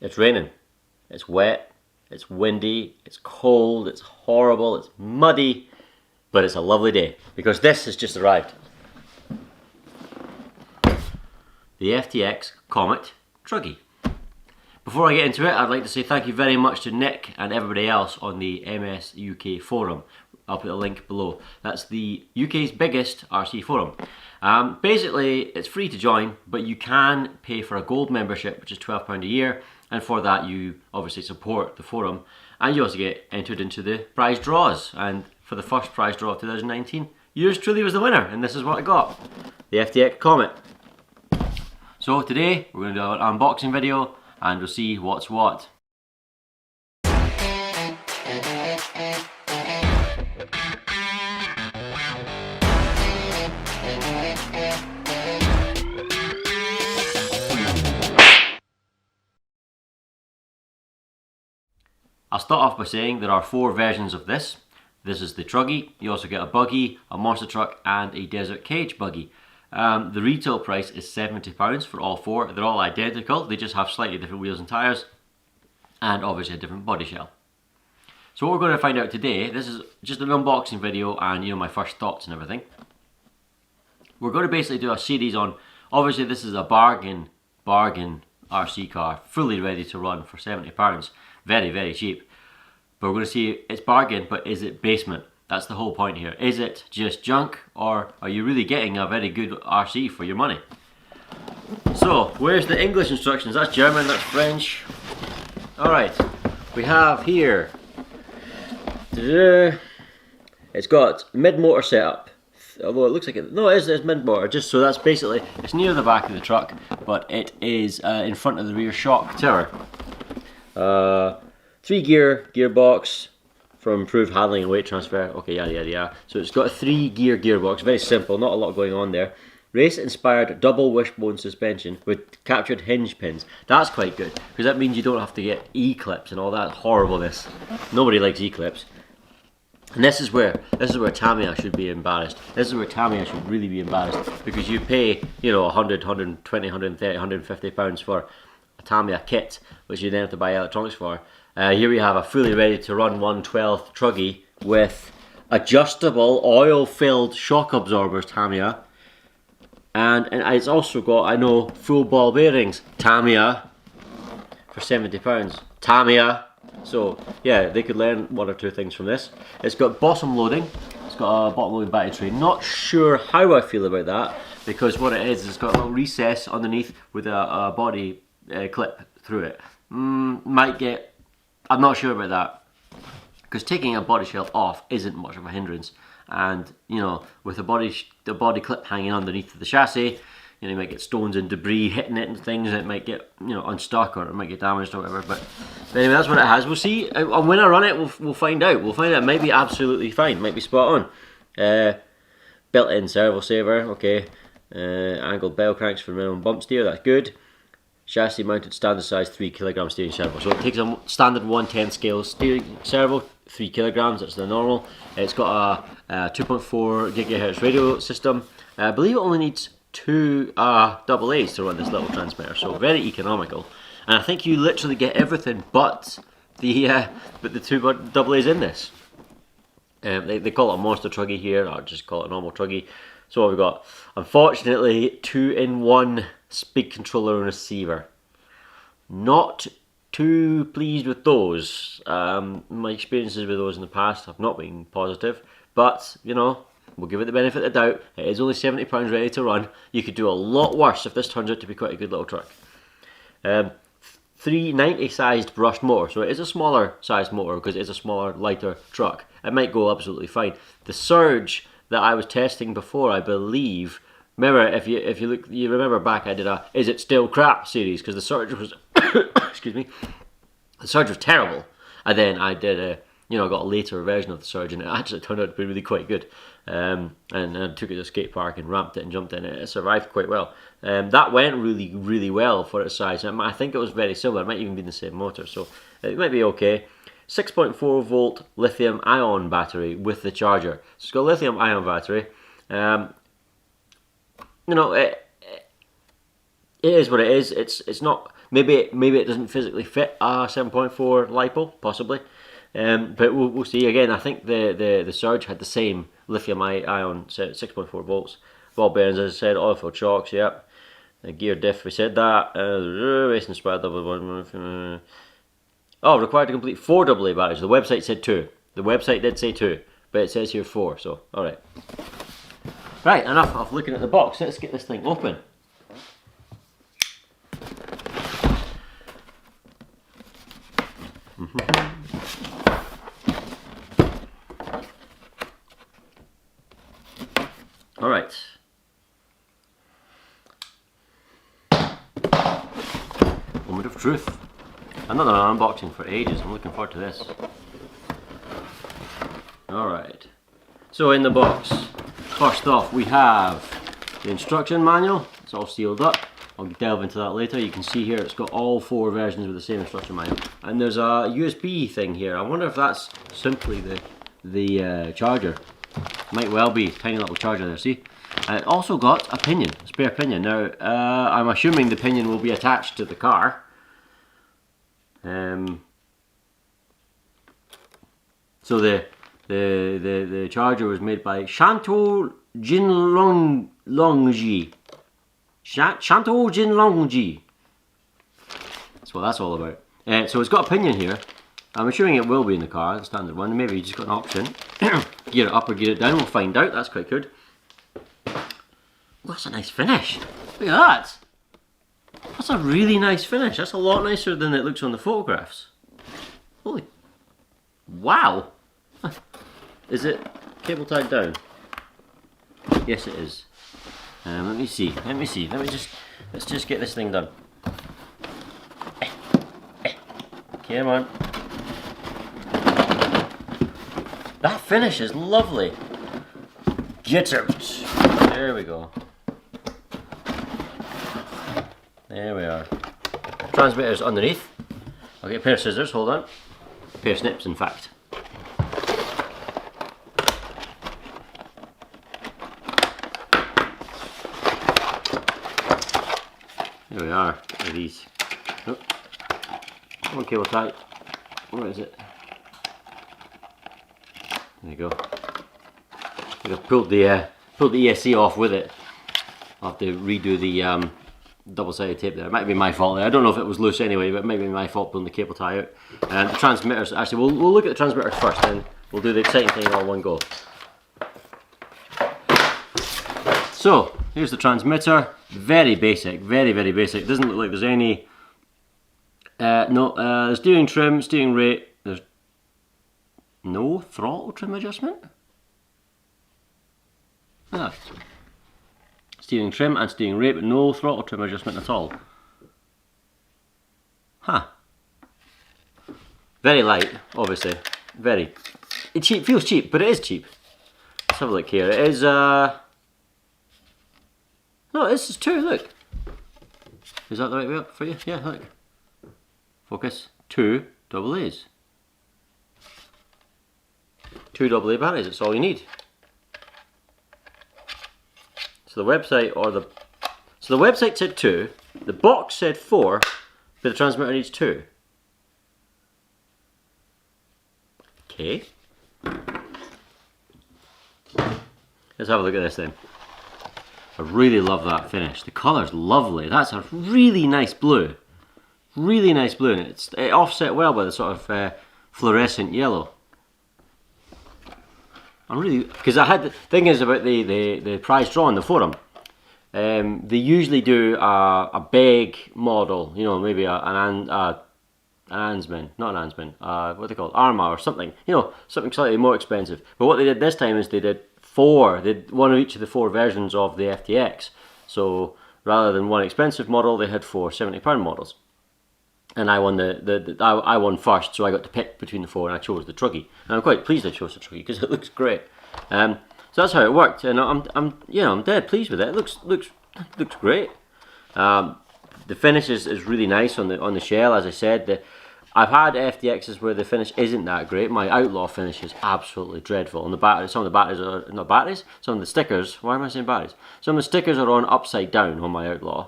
It's raining, it's wet, it's windy, it's cold, it's horrible, it's muddy, but it's a lovely day because this has just arrived. The FTX Comet Truggy. Before I get into it, I'd like to say thank you very much to Nick and everybody else on the MSUK-Forum. I'll put a link below. That's the UK's biggest RC forum. Basically, it's free to join, but you can pay for a gold membership, which is £12 a year, and for that you obviously support the forum, and you also get entered into the prize draws. And for the first prize draw of 2019, yours truly was the winner, and this is what I got. The FTX Comet. So today, we're going to do an unboxing video, and we'll see what's what. I'll start off by saying there are 4 versions of this. This is the Truggy. You also get a buggy, a monster truck, and a desert cage buggy. The retail price is £70 for all 4. They're all identical, they just have slightly different wheels and tyres, and obviously a different body shell. So what we're going to find out today, this is just an unboxing video and my first thoughts and everything. We're going to basically do a series on, obviously this is a bargain RC car, fully ready to run for £70. Very, very cheap. But we're going to see it's bargain, but is it basement? That's the whole point here. Is it just junk, or are you really getting a very good RC for your money? So, where's the English instructions? That's German, that's French. Alright, we have here, it's got mid-motor setup. Although it looks like it, no, it is mid-motor, just so that's basically, it's near the back of the truck, but it is in front of the rear shock tower. 3-gear gearbox for improved handling and weight transfer. Okay, yeah. So it's got a 3-gear gearbox, very simple, not a lot going on there. Race-inspired double wishbone suspension with captured hinge pins. That's quite good, because that means you don't have to get E-clips and all that horribleness. Nobody likes E-clips. And this is where Tamiya should be embarrassed. This is where Tamiya should really be embarrassed, because you pay, 100, 120, 130, 150 pounds for a Tamiya kit, which you then have to buy electronics for. Here we have a fully ready to run 1/12 Truggy with adjustable oil-filled shock absorbers, Tamiya, and it's also got, I know, full ball bearings, Tamiya, for £70. Tamiya. So yeah, they could learn 1 or 2 things from this. It's got bottom loading. It's got a bottom loading battery tray. Not sure how I feel about that, because what it is, it's got a little recess underneath with a body clip through it. I'm not sure about that, because taking a body shell off isn't much of a hindrance, and with the body clip hanging underneath the chassis, you might get stones and debris hitting it and things, and it might get unstuck, or it might get damaged or whatever. But anyway, that's what it has. We'll see. And when I run it, we'll find out. We'll find out. It might be absolutely fine. It might be spot on. Built-in servo saver. Okay. Angled bell cranks for minimum bump steer. That's good. Chassis mounted standard size 3 kg steering servo. So it takes a standard 110 scale steering servo, 3 kg. That's the normal. It's got a 2.4 GHz radio system. I believe it only needs 2 AA's to run this little transmitter, so very economical. And I think you literally get everything but the 2 AA's in this. They call it a monster Truggy here, or just call it a normal Truggy. So what we've got, unfortunately, 2-in-1 speed controller and receiver. Not too pleased with those. My experiences with those in the past have not been positive, but we'll give it the benefit of the doubt. It is only £70 ready to run. You could do a lot worse if this turns out to be quite a good little truck. 390 sized brushed motor, so it is a smaller sized motor because it is a smaller, lighter truck. It might go absolutely fine. The surge that I was testing before, I believe, remember, if you look, you remember back, I did a "Is it still crap" series, because the surge was excuse me, the surge was terrible, and then I did a got a later version of the surge, and it actually turned out to be really quite good. And I took it to a skate park and ramped it and jumped in it. It survived quite well. That went really, really well for its size. I think it was very similar. It might even be the same motor, so it might be okay. 6.4 volt lithium ion battery with the charger. So it's got a lithium ion battery. It is what it is. It's not Maybe it doesn't physically fit a 7.4 LiPo, possibly. But we'll see. Again, I think the Surge had the same lithium-ion 6.4 volts. Ball bearings, as I said, oil-filled shocks, yep. Gear diff, we said that. Racing inspired double one. Oh, required to complete 4 AA batteries. The website said 2. The website did say 2, but it says here 4, so, alright. Right, enough of looking at the box. Let's get this thing open. Alright. Moment of truth. I've not done an unboxing for ages. I'm looking forward to this. Alright. So in the box, first off we have the instruction manual. It's all sealed up. I'll delve into that later. You can see here it's got all 4 versions with the same instruction manual. And there's a USB thing here. I wonder if that's simply the charger. Might well be, tiny little charger there, see? And it also got a pinion, a spare pinion. Now, I'm assuming the pinion will be attached to the car. So the charger was made by Shantou Jinlongji. Shantou Jinlongji. That's what that's all about. So it's got a pinion here. I'm assuming it will be in the car, the standard one. Maybe you just got an option. Gear it up or gear it down, we'll find out. That's quite good. Oh, that's a nice finish. Look at that. That's a really nice finish. That's a lot nicer than it looks on the photographs. Holy. Wow. Is it cable tied down? Yes it is. Let me see. Let's just get this thing done. Come on. That finish is lovely. Get out. There we go. There we are. Transmitter's underneath. I'll get a pair of scissors, hold on. A pair of snips, in fact. There we are. Look at these. Oh. One cable tight. Where is it? There you go. I think I've pulled the ESC off with it. I'll have to redo the double-sided tape there. It might be my fault there. I don't know if it was loose anyway, but it might be my fault pulling the cable tie out. And the transmitters, actually, we'll look at the transmitters first, then we'll do the exciting thing all in one go. So, here's the transmitter. Very basic, very, very basic. Doesn't look like there's any... there's steering trim, steering rate. There's no throttle trim adjustment? Ah. Steering trim and steering rate, but no throttle trim adjustment at all. Huh. Very light, obviously. Very. It feels cheap, but it is cheap. Let's have a look here. It is, no, this is 2, look. Is that the right way up for you? Yeah, look. Focus. 2 AA's. 2 AA batteries, that's all you need. So the website so the website said 2, the box said 4, but the transmitter needs 2. Okay. Let's have a look at this then. I really love that finish. The colour's lovely. That's a really nice blue. Really nice blue, and it offset well by the sort of fluorescent yellow. I'm really, because I had the thing is about the prize draw in the forum. They usually do a big model, you know, maybe an Ansman, not an Ansman, what they call Arma or something, you know, something slightly more expensive. But what they did this time is they did 4, they did one of each of the 4 versions of the FTX. So rather than one expensive model, they had 4 £70 models. And I won I won first, so I got to pick between the 4, and I chose the Truggy. And I'm quite pleased I chose the Truggy because it looks great. So that's how it worked, and I'm dead pleased with it. It looks great. The finish is really nice on the shell, as I said. I've had FTXs where the finish isn't that great. My Outlaw finish is absolutely dreadful. And some of the batteries are not batteries. Some of the stickers. Why am I saying batteries? Some of the stickers are on upside down on my Outlaw.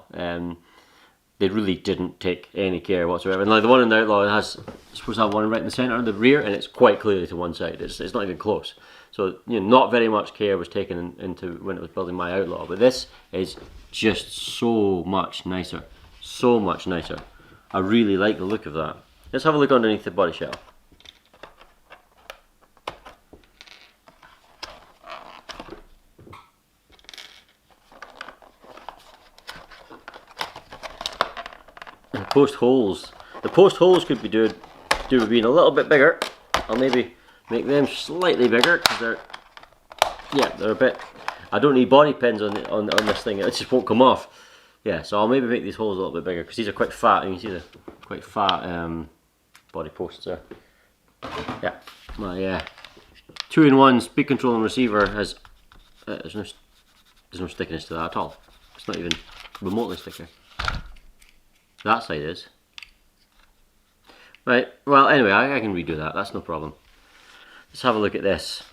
They really didn't take any care whatsoever. And like the one in the Outlaw has, it's supposed to have one right in the centre of the rear, and it's quite clearly to one side. It's not even close. So not very much care was taken into when it was building my Outlaw. But this is just so much nicer, so much nicer. I really like the look of that. Let's have a look underneath the body shell. The post holes could be do with being a little bit bigger. I'll maybe make them slightly bigger because they're a bit. I don't need body pins on this thing. It just won't come off. Yeah, so I'll maybe make these holes a little bit bigger because these are quite fat. And you can see the quite fat body posts there. Yeah, my 2-in-1 speed control and receiver has there's no stickiness to that at all. It's not even remotely sticky. That side is. Right, well anyway, I can redo that, that's no problem. Let's have a look at this.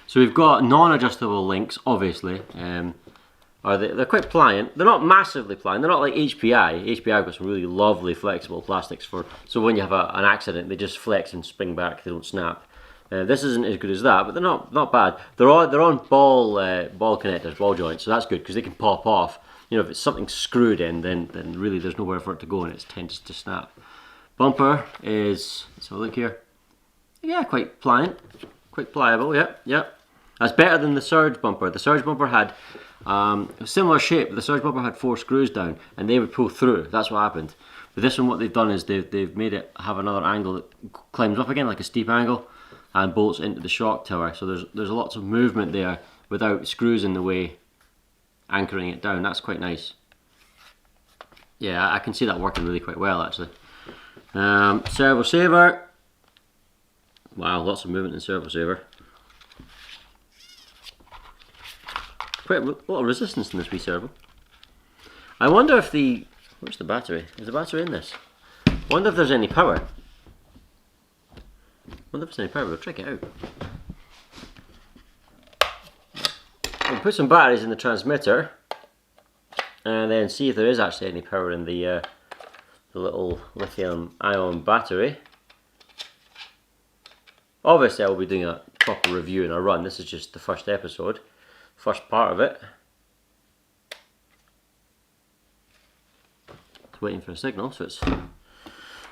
So we've got non-adjustable links, obviously. They're quite pliant. They're not massively pliant, they're not like HPI. HPI have got some really lovely flexible plastics so when you have an accident, they just flex and spring back, they don't snap. This isn't as good as that, but they're not bad. They're on ball connectors, ball joints, so that's good because they can pop off. You know, if it's something screwed in, then really there's nowhere for it to go and it tends to snap. Bumper is, let's have a look here. Yeah, quite pliant, quite pliable, yeah. That's better than the Surge bumper. The Surge bumper had a similar shape, but the Surge bumper had 4 screws down and they would pull through. That's what happened. But this one, what they've done is they've made it have another angle that climbs up again, like a steep angle, and bolts into the shock tower. So there's lots of movement there without screws in the way, anchoring it down. That's quite nice. Yeah, I can see that working really quite well actually. Servo saver. Wow, lots of movement in servo saver. Quite a lot of resistance in this wee servo. I wonder if where's the battery? Is the battery in this? I wonder if there's any power. We'll check it out. We'll put some batteries in the transmitter and then see if there is actually any power in the little lithium ion battery. Obviously I will be doing a proper review and a run. This is just the first episode, first part of it. It's waiting for a signal, so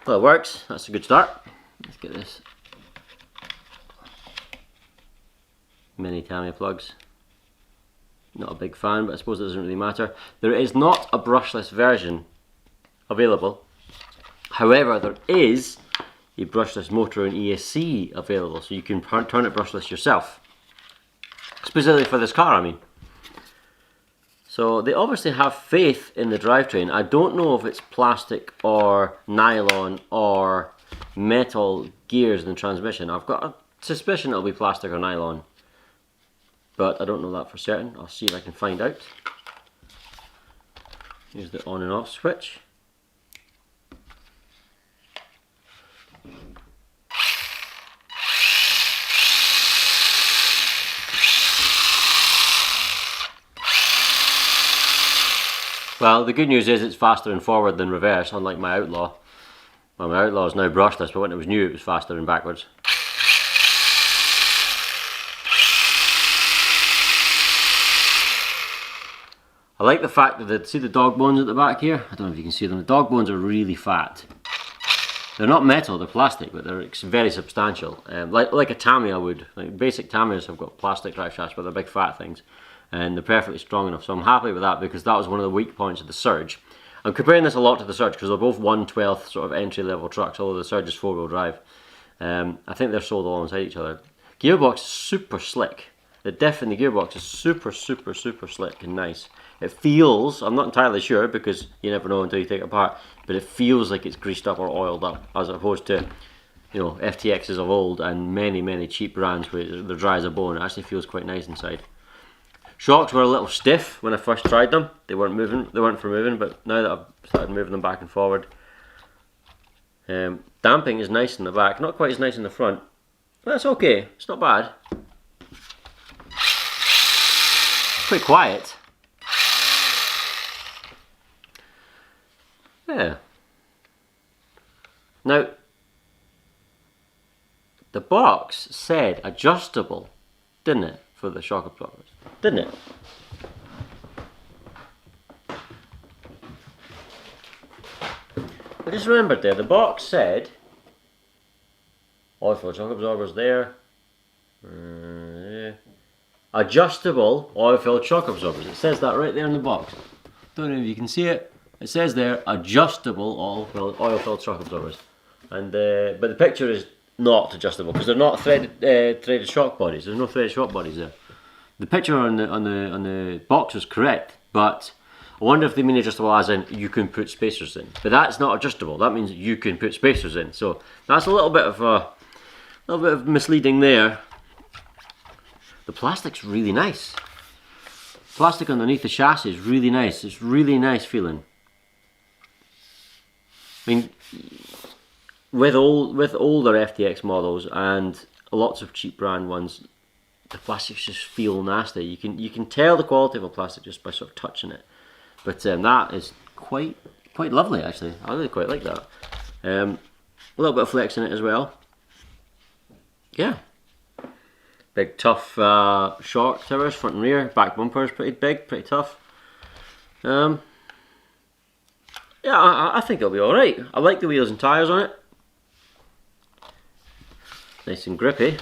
well, it works. That's a good start. Let's get this. Mini Tamiya plugs. Not a big fan, but I suppose it doesn't really matter. There is not a brushless version available. However, there is a brushless motor and ESC available, so you can turn it brushless yourself. Specifically for this car, I mean. So they obviously have faith in the drivetrain. I don't know if it's plastic or nylon or metal gears in the transmission. I've got a suspicion it'll be plastic or nylon, but I don't know that for certain. I'll see if I can find out. Here's the on and off switch. Well, the good news is it's faster in forward than reverse, unlike my Outlaw. Well, my Outlaw is now brushless, but when it was new it was faster in backwards. I like the fact that, see the dog bones at the back here? I don't know if you can see them. The dog bones are really fat. They're not metal, they're plastic, but they're very substantial. Like a Tamiya would. Like basic Tamiyas have got plastic drive shafts, but they're big fat things. And they're perfectly strong enough, so I'm happy with that because that was one of the weak points of the Surge. I'm comparing this a lot to the Surge because they're both 1/12 sort of entry level trucks, although the Surge is 4-wheel drive. I think they're sold alongside each other. Gearbox is super slick. The diff in the gearbox is super slick and nice. It feels, I'm not entirely sure because you never know until you take it apart, but it feels like it's greased up or oiled up as opposed to, you know, FTXs of old and many cheap brands where they're dry as a bone. It actually feels quite nice inside. Shocks were a little stiff when I first tried them. They weren't for moving, but now that I've started moving them back and forward. Damping is nice in the back, not quite as nice in the front. That's okay, it's not bad. Quite quiet. Yeah. Now, the box said adjustable, didn't it, for the shock absorbers? Didn't it? I just remembered there, the box said oil filled shock absorbers there. Adjustable oil filled shock absorbers. It says that right there in the box. Don't know if you can see it. It says there adjustable oil filled shock absorbers. And but the picture is not adjustable because they're not threaded shock bodies. There's no threaded shock bodies there. The picture on the box is correct, but I wonder if they mean adjustable as in you can put spacers in. But that's not adjustable. That means you can put spacers in. So that's a little bit of misleading there. The plastic's really nice. Plastic underneath the chassis is really nice. It's really nice feeling. I mean, with older FTX models and lots of cheap brand ones, the plastics just feel nasty. You can tell the quality of a plastic just by sort of touching it. But that is quite lovely actually. I really quite like that. A little bit of flex in it as well. Yeah. Big tough shock towers, front and rear. Back bumper is pretty big, pretty tough. Yeah, I think it'll be alright. I like the wheels and tyres on it. Nice and grippy.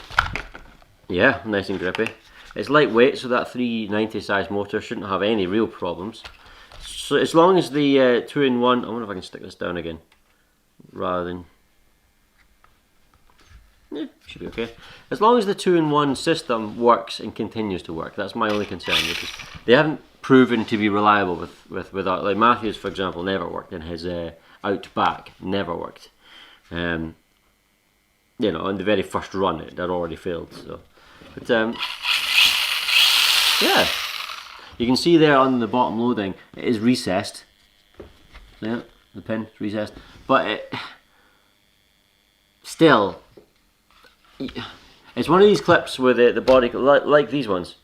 Yeah, nice and grippy. It's lightweight, so that 390 size motor shouldn't have any real problems. So as long as the 2-in-1, I wonder if I can stick this down again, rather than, yeah, should be okay. As long as the 2-in-1 system works and continues to work, that's my only concern, because they haven't proven to be reliable with like Matthews, for example, never worked in his Outback, never worked. You know, on the very first run it had already failed. So, but yeah, you can see there on the bottom loading it is recessed. Yeah, the pin is recessed, but it still, it's one of these clips where the body, like these ones,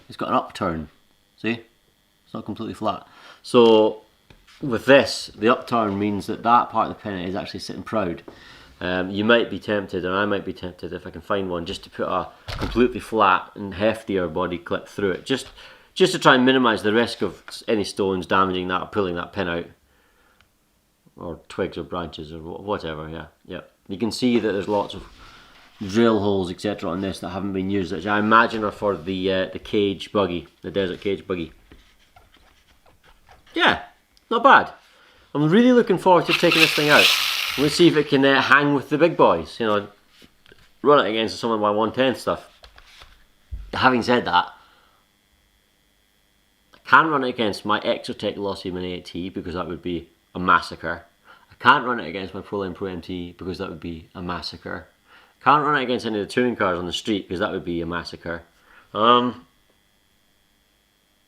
it's got an upturn. See, it's not completely flat. So with this, the upturn means that that part of the pin is actually sitting proud. You might be tempted, and I might be tempted if I can find one, just to put a completely flat and heftier body clip through it, just to try and minimise the risk of any stones damaging that or pulling that pin out, or twigs or branches or whatever. Yeah. You can see that there's lots of drill holes, etc., on this that haven't been used, which I imagine are for the cage buggy, the desert cage buggy. Yeah, not bad. I'm really looking forward to taking this thing out. Let's see if it can hang with the big boys, you know, run it against some of my 110 stuff. Having said that, I can't run it against my Exotech Lossy Mini 8T because that would be a massacre. I can't run it against my Proline Pro MT because that would be a massacre. I can't run it against any of the touring cars on the street because that would be a massacre.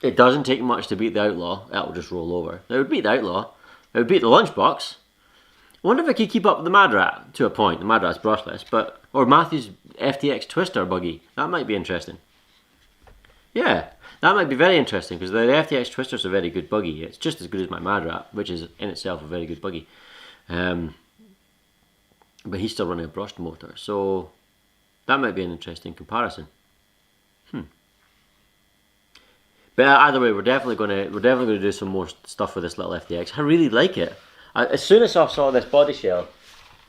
It doesn't take much to beat the Outlaw. That will just roll over. It would beat the Outlaw. It would beat the Lunchbox. I wonder if I could keep up with the Mad Rat to a point. The Mad Rat's brushless, or Matthew's FTX Twister buggy. That might be interesting. Yeah, that might be very interesting because the FTX Twister's a very good buggy. It's just as good as my Mad Rat, which is in itself a very good buggy. But he's still running a brushed motor, so that might be an interesting comparison. But either way, we're definitely going to do some more stuff with this little FTX. I really like it. As soon as I saw this body shell,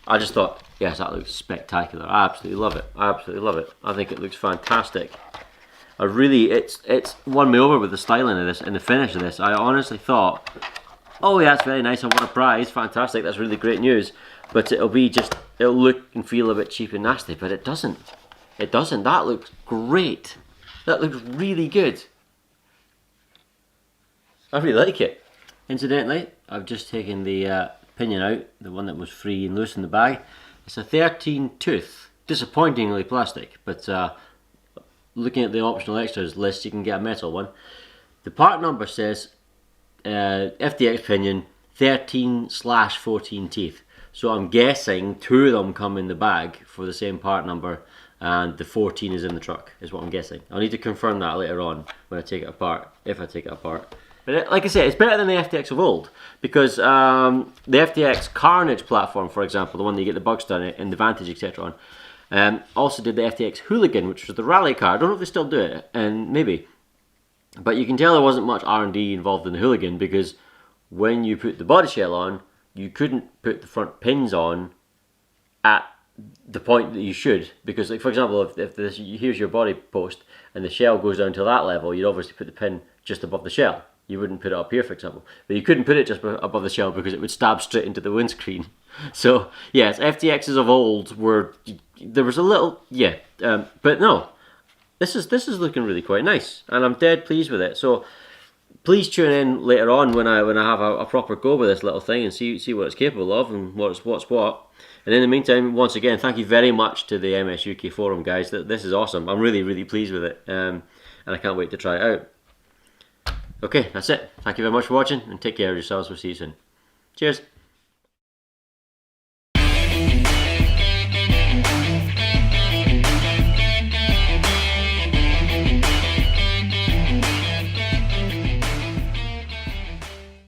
I just thought, yes, that looks spectacular. I absolutely love it. I absolutely love it. I think it looks fantastic. It's won me over with the styling of this and the finish of this. I honestly thought, oh yeah, that's very nice. I won a prize. Fantastic. That's really great news. But it'll look and feel a bit cheap and nasty. But it doesn't. It doesn't. That looks great. That looks really good. I really like it. Incidentally, I've just taken the pinion out, the one that was free and loose in the bag. It's a 13 tooth, disappointingly plastic, but looking at the optional extras list, you can get a metal one. The part number says FTX pinion 13/14 teeth. So I'm guessing 2 of them come in the bag for the same part number, and the 14 is in the truck, is what I'm guessing. I'll need to confirm that later on when I take it apart, if I take it apart. But like I said, it's better than the FTX of old, because the FTX Carnage platform, for example, the one that you get the bugs done and the Vantage, etc. on, also did the FTX Hooligan, which was the rally car. I don't know if they still do it, and maybe. But you can tell there wasn't much R&D involved in the Hooligan, because when you put the body shell on, you couldn't put the front pins on at the point that you should, because, like, for example, if this, here's your body post and the shell goes down to that level, you'd obviously put the pin just above the shell. You wouldn't put it up here, for example. But you couldn't put it just above the shell because it would stab straight into the windscreen. So, yes, FTXs of old were, there was a little, yeah, but no, this is looking really quite nice, and I'm dead pleased with it. So please tune in later on when I have a proper go with this little thing and see what it's capable of and what's what. And in the meantime, once again, thank you very much to the MSUK-Forum guys. This is awesome. I'm really pleased with it, and I can't wait to try it out. Okay, that's it. Thank you very much for watching, and take care of yourselves. We'll see you soon. Cheers.